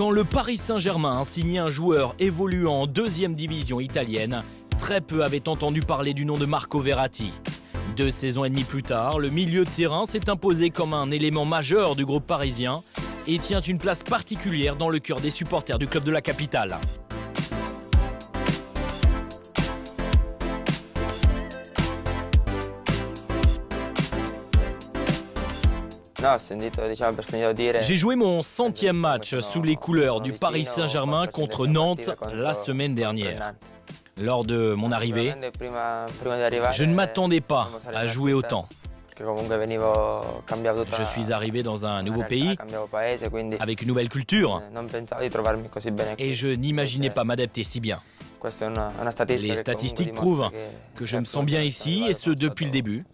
Quand le Paris Saint-Germain a signé un joueur évoluant en deuxième division italienne, très peu avaient entendu parler du nom de Marco Verratti. 2 saisons et demie plus tard, le milieu de terrain s'est imposé comme un élément majeur du groupe parisien et tient une place particulière dans le cœur des supporters du club de la capitale. J'ai joué mon 100e match sous les couleurs du Paris Saint-Germain contre Nantes la semaine dernière. Lors de mon arrivée, je ne m'attendais pas à jouer autant. Je suis arrivé dans un nouveau pays, avec une nouvelle culture, et je n'imaginais pas m'adapter si bien. Les statistiques prouvent que je me sens bien ici, et ce depuis le début.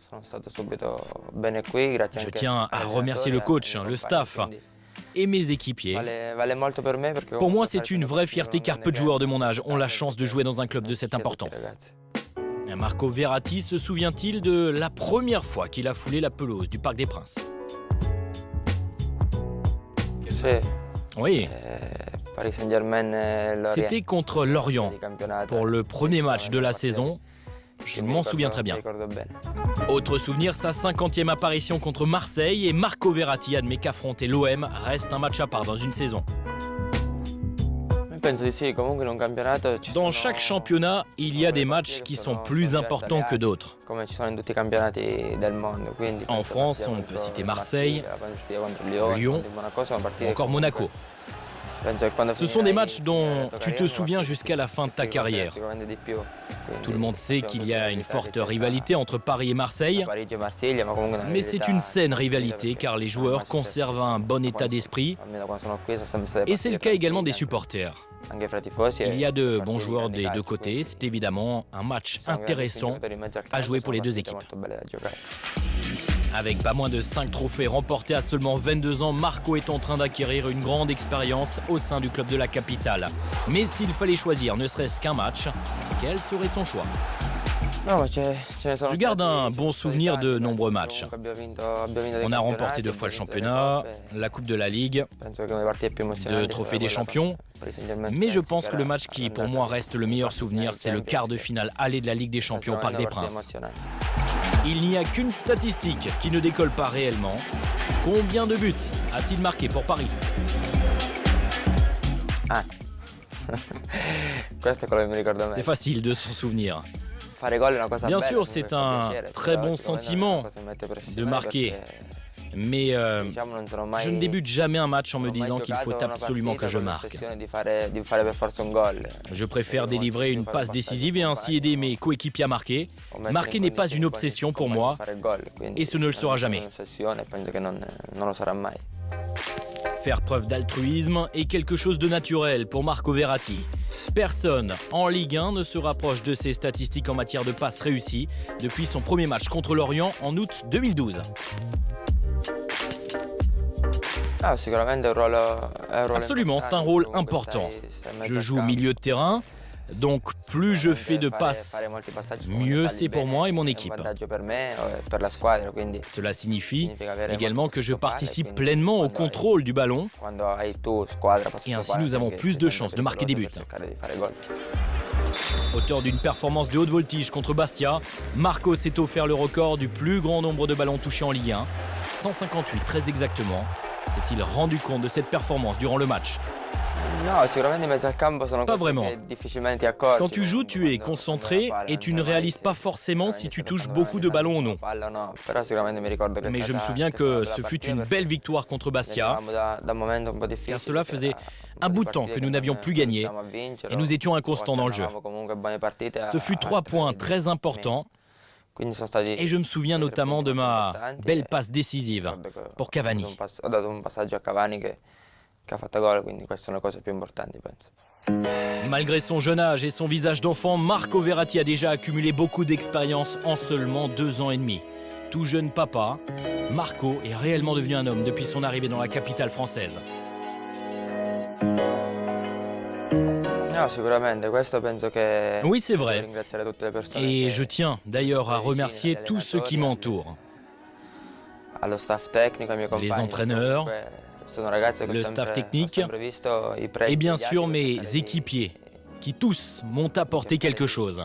Je tiens à remercier le coach, le staff et mes équipiers. Pour moi, c'est une vraie fierté car peu de joueurs de mon âge ont la chance de jouer dans un club de cette importance. Marco Verratti se souvient-il de la première fois qu'il a foulé la pelouse du Parc des Princes? Oui. C'était contre Lorient, pour le premier match de la saison. Je m'en souviens très bien. Autre souvenir, sa 50e apparition contre Marseille, et Marco Verratti admet qu'affronter l'OM reste un match à part dans une saison. Dans chaque championnat, il y a des matchs qui sont plus importants que d'autres. En France, on peut citer Marseille, Lyon ou encore Monaco. Ce sont des matchs dont tu te souviens jusqu'à la fin de ta carrière. Tout le monde sait qu'il y a une forte rivalité entre Paris et Marseille, mais c'est une saine rivalité car les joueurs conservent un bon état d'esprit et c'est le cas également des supporters. Il y a de bons joueurs des deux côtés, c'est évidemment un match intéressant à jouer pour les deux équipes. Avec pas moins de 5 trophées remportés à seulement 22 ans, Marco est en train d'acquérir une grande expérience au sein du club de la capitale. Mais s'il fallait choisir ne serait-ce qu'un match, quel serait son choix? Je garde un bon souvenir de nombreux matchs. On a remporté 2 fois le championnat, la Coupe de la Ligue, 2 trophées des champions. Mais je pense que le match qui, pour moi, reste le meilleur souvenir, c'est le quart de finale aller de la Ligue des Champions au Parc des Princes. Il n'y a qu'une statistique qui ne décolle pas réellement. Combien de buts a-t-il marqué pour Paris? C'est facile de s'en souvenir. Bien sûr, c'est un très bon sentiment de marquer. Mais je ne débute jamais un match en me disant qu'il faut absolument que je marque. Je préfère délivrer une passe décisive et ainsi aider mes coéquipiers à marquer. Marquer n'est pas une obsession pour moi et ce ne le sera jamais. Faire preuve d'altruisme est quelque chose de naturel pour Marco Verratti. Personne en Ligue 1 ne se rapproche de ses statistiques en matière de passes réussies depuis son premier match contre Lorient en août 2012. Absolument, c'est un rôle important. Je joue milieu de terrain, donc plus je fais de passes, mieux c'est pour moi et mon équipe. Cela signifie également que je participe pleinement au contrôle du ballon et ainsi nous avons plus de chances de marquer des buts. Auteur d'une performance de haute voltige contre Bastia, Marco s'est offert le record du plus grand nombre de ballons touchés en Ligue 1, 158 très exactement. S'est-il rendu compte de cette performance durant le match? Pas vraiment. Quand tu joues, tu es concentré et tu ne réalises pas forcément si tu touches beaucoup de ballons ou non. Mais je me souviens que ce fut une belle victoire contre Bastia, car cela faisait un bout de temps que nous n'avions plus gagné et nous étions inconstants dans le jeu. Ce fut 3 points très importants. Et je me souviens notamment de ma belle passe décisive pour Cavani. Malgré son jeune âge et son visage d'enfant, Marco Verratti a déjà accumulé beaucoup d'expérience en seulement 2 ans et demi. Tout jeune papa, Marco est réellement devenu un homme depuis son arrivée dans la capitale française. Oui, c'est vrai. Et je tiens d'ailleurs à remercier tous ceux qui m'entourent. Les entraîneurs, le staff technique et bien sûr mes équipiers, qui tous m'ont apporté quelque chose.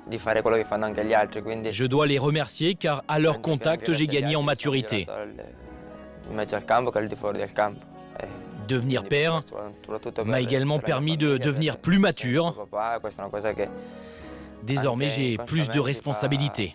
Je dois les remercier car à leur contact, j'ai gagné en maturité. Devenir père m'a également permis de devenir plus mature. Désormais, j'ai plus de responsabilités.